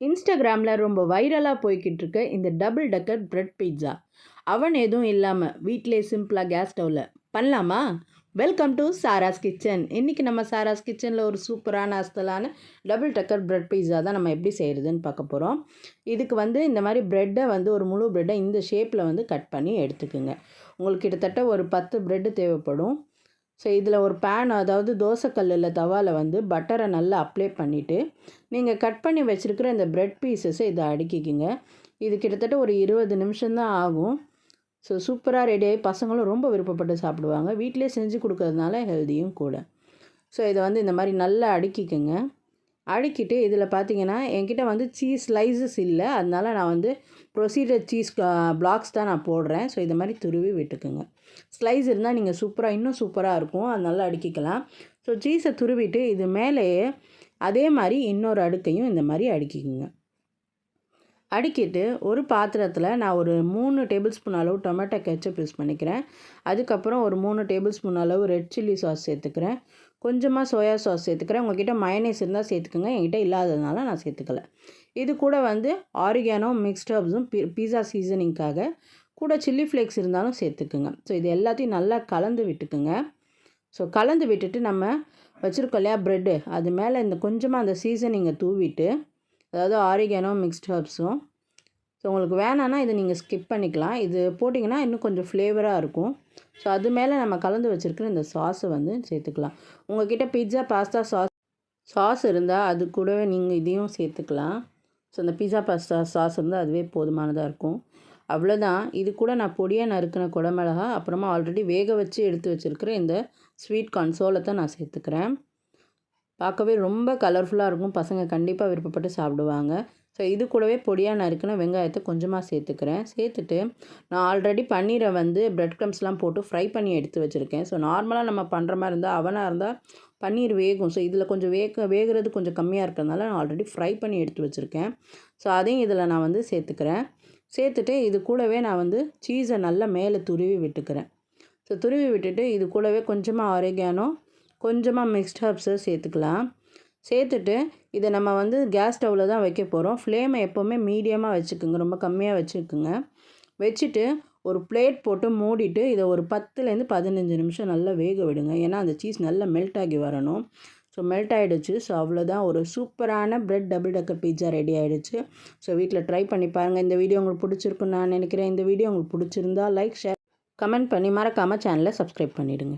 இன்ஸ்டாகிராமில் ரொம்ப வைரலாக போய்கிட்டு இருக்க இந்த டபுள் டக்கர் பிரெட் பீட்சா அவன் எதுவும் இல்லாமல் வீட்டிலே சிம்பிளாக கேஸ் ஸ்டவ்வில் பண்ணலாமா? Welcome to Sara's kitchen. இன்றைக்கி நம்ம சாராஸ் கிச்சனில் ஒரு சூப்பரான அஸ்தலான டபுள் டக்கர் பிரெட் பீட்சா தான் நம்ம எப்படி செய்கிறதுன்னு பார்க்க போகிறோம். இதுக்கு இந்த மாதிரி ப்ரெட்டை ஒரு முழு ப்ரெட்டை இந்த ஷேப்பில் கட் பண்ணி எடுத்துக்குங்க. உங்களுக்கு கிட்டத்தட்ட ஒரு 10 ப்ரெட்டு தேவைப்படும். ஸோ இதில் ஒரு பேன், அதாவது தோசைக்கல்லில் தவாவில் பட்டரை நல்லா அப்ளை பண்ணிவிட்டு நீங்கள் கட் பண்ணி வச்சுருக்கிற இந்த ப்ரெட் பீசஸை இதை அடுக்கிக்கிங்க. இது கிட்டத்தட்ட ஒரு 20 நிமிஷம்தான் ஆகும். ஸோ சூப்பராக ரெடி ஆகி பசங்களும் ரொம்ப விருப்பப்பட்டு சாப்பிடுவாங்க. வீட்டிலே செஞ்சு கொடுக்கறதுனால ஹெல்த்தியும் கூட. ஸோ இதை இந்த மாதிரி நல்லா அடுக்கிக்குங்க. அடுக்கிட்டு இதில் பார்த்தீங்கன்னா என்கிட்ட சீஸ் ஸ்லைசஸ் இல்லை, அதனால் நான் ப்ரொசீஜர் சீஸ் பிளாக்ஸ் தான் நான் போடுறேன். ஸோ இது மாதிரி துருவி விட்டுக்குங்க. ஸ்லைஸ் இருந்தால் நீங்கள் இன்னும் சூப்பராக இருக்கும், அது நல்லா அடுக்கிக்கலாம். ஸோ சீஸை துருவிட்டு இது மேலேயே அதே மாதிரி இன்னொரு அடுக்கையும் இந்த மாதிரி அடுக்கிக்குங்க. அடுக்கிட்டு ஒரு பாத்திரத்தில் நான் ஒரு 3 டேபிள் ஸ்பூன் அளவு டொமேட்டோ கெச்சப் யூஸ் பண்ணிக்கிறேன். அதுக்கப்புறம் ஒரு 3 டேபிள் ஸ்பூன் அளவு ரெட் சில்லி சாஸ் சேர்த்துக்கிறேன். கொஞ்சமாக சோயா சாஸ் சேர்த்துக்கிறேன். உங்கள்கிட்ட மயனேஸ் இருந்தால் சேர்த்துக்கோங்க, என்கிட்ட இல்லாததுனால நான் சேர்த்துக்கல. இது கூட ஆரிகானோ, மிக்ஸ்ட் ஹர்ப்ஸும் பீஸா சீசனிங்காக கூட சில்லி ஃப்ளேக்ஸ் இருந்தாலும் சேர்த்துக்குங்க. ஸோ இது எல்லாத்தையும் நல்லா கலந்து விட்டுக்குங்க. ஸோ கலந்து விட்டுட்டு நம்ம வச்சுருக்கோம் இல்லையா ப்ரெட்டு, அது மேலே கொஞ்சமாக அந்த சீசனிங்கை தூவிட்டு, அதாவது ஆரிகானோ, மிக்ஸ்ட் ஹர்ப்ஸும். ஸோ உங்களுக்கு வேணான்னா இதை நீங்கள் ஸ்கிப் பண்ணிக்கலாம். இது போட்டிங்கன்னா இன்னும் கொஞ்சம் ஃப்ளேவராக இருக்கும். ஸோ அது மேலே நம்ம கலந்து வச்சுருக்கிற இந்த சாஸை சேர்த்துக்கலாம். உங்கள்கிட்ட பீட்சா பாஸ்தா சாஸ் இருந்தால் அது கூடவே நீங்கள் இதையும் சேர்த்துக்கலாம். ஸோ அந்த பீட்சா பாஸ்தா சாஸ் இருந்தால் அதுவே போதுமானதாக இருக்கும். அவ்வளோதான். இது கூட நான் பொடியாக நறுக்கின குடமிளகா, அப்புறமா ஆல்ரெடி வேக வச்சு எடுத்து வச்சுருக்கிற இந்த ஸ்வீட் கார்ன் சோளத்தை நான் சேர்த்துக்கிறேன். பார்க்கவே ரொம்ப கலர்ஃபுல்லாக இருக்கும், பசங்க கண்டிப்பாக விருப்பப்பட்டு சாப்பிடுவாங்க. ஸோ இது கூடவே பொடியாக நறுக்கின வெங்காயத்தை கொஞ்சமாக சேர்த்துக்கிறேன். சேர்த்துட்டு நான் ஆல்ரெடி பன்னீரை ப்ரெட் க்ரம்ஸ்லாம் போட்டு ஃப்ரை பண்ணி எடுத்து வச்சுருக்கேன். ஸோ நார்மலாக நம்ம பண்ணுற மாதிரி இருந்தால், அவனாக இருந்தால் பன்னீர் வேகும். ஸோ இதில் கொஞ்சம் வேகிறது கொஞ்சம் கம்மியாக இருக்கிறதுனால நான் ஆல்ரெடி ஃப்ரை பண்ணி எடுத்து வச்சுருக்கேன். ஸோ அதையும் இதில் நான் சேர்த்துக்கிறேன். சேர்த்துட்டு இது கூடவே நான் சீஸை நல்லா மேலே துருவி விட்டுக்கிறேன். ஸோ துருவி விட்டுட்டு இது கூடவே கொஞ்சமாக ஆரிகானோ, கொஞ்சமாக மிக்ஸ்ட் ஹர்ப்ஸை சேர்த்துக்கலாம். சேர்த்துட்டு இதை நம்ம கேஸ் ஸ்டவ்வில் தான் வைக்க போகிறோம். ஃப்ளேமை எப்போவுமே மீடியமாக வச்சுக்கோங்க, ரொம்ப கம்மியாக வச்சுக்கோங்க. வச்சுட்டு ஒரு பிளேட் போட்டு மூடிட்டு இதை ஒரு 10லேருந்து 15 நிமிஷம் நல்லா வேக விடுங்க. ஏன்னா அந்த சீஸ் நல்லா மெல்ட் ஆகி வரணும். ஸோ மெல்ட் ஆகிடுச்சு. ஸோ அவ்வளோதான், ஒரு சூப்பரான பிரெட் டபுள் டக்கர் பீட்சா ரெடி ஆகிடுச்சு. ஸோ வீட்டில் ட்ரை பண்ணி பாருங்கள். இந்த வீடியோ உங்களுக்கு பிடிச்சிருக்குன்னு நான் நினைக்கிறேன். இந்த வீடியோ உங்களுக்கு பிடிச்சிருந்தா லைக், ஷேர், கமெண்ட் பண்ணி மறக்காமல் சேனலை சப்ஸ்கிரைப் பண்ணிவிடுங்க.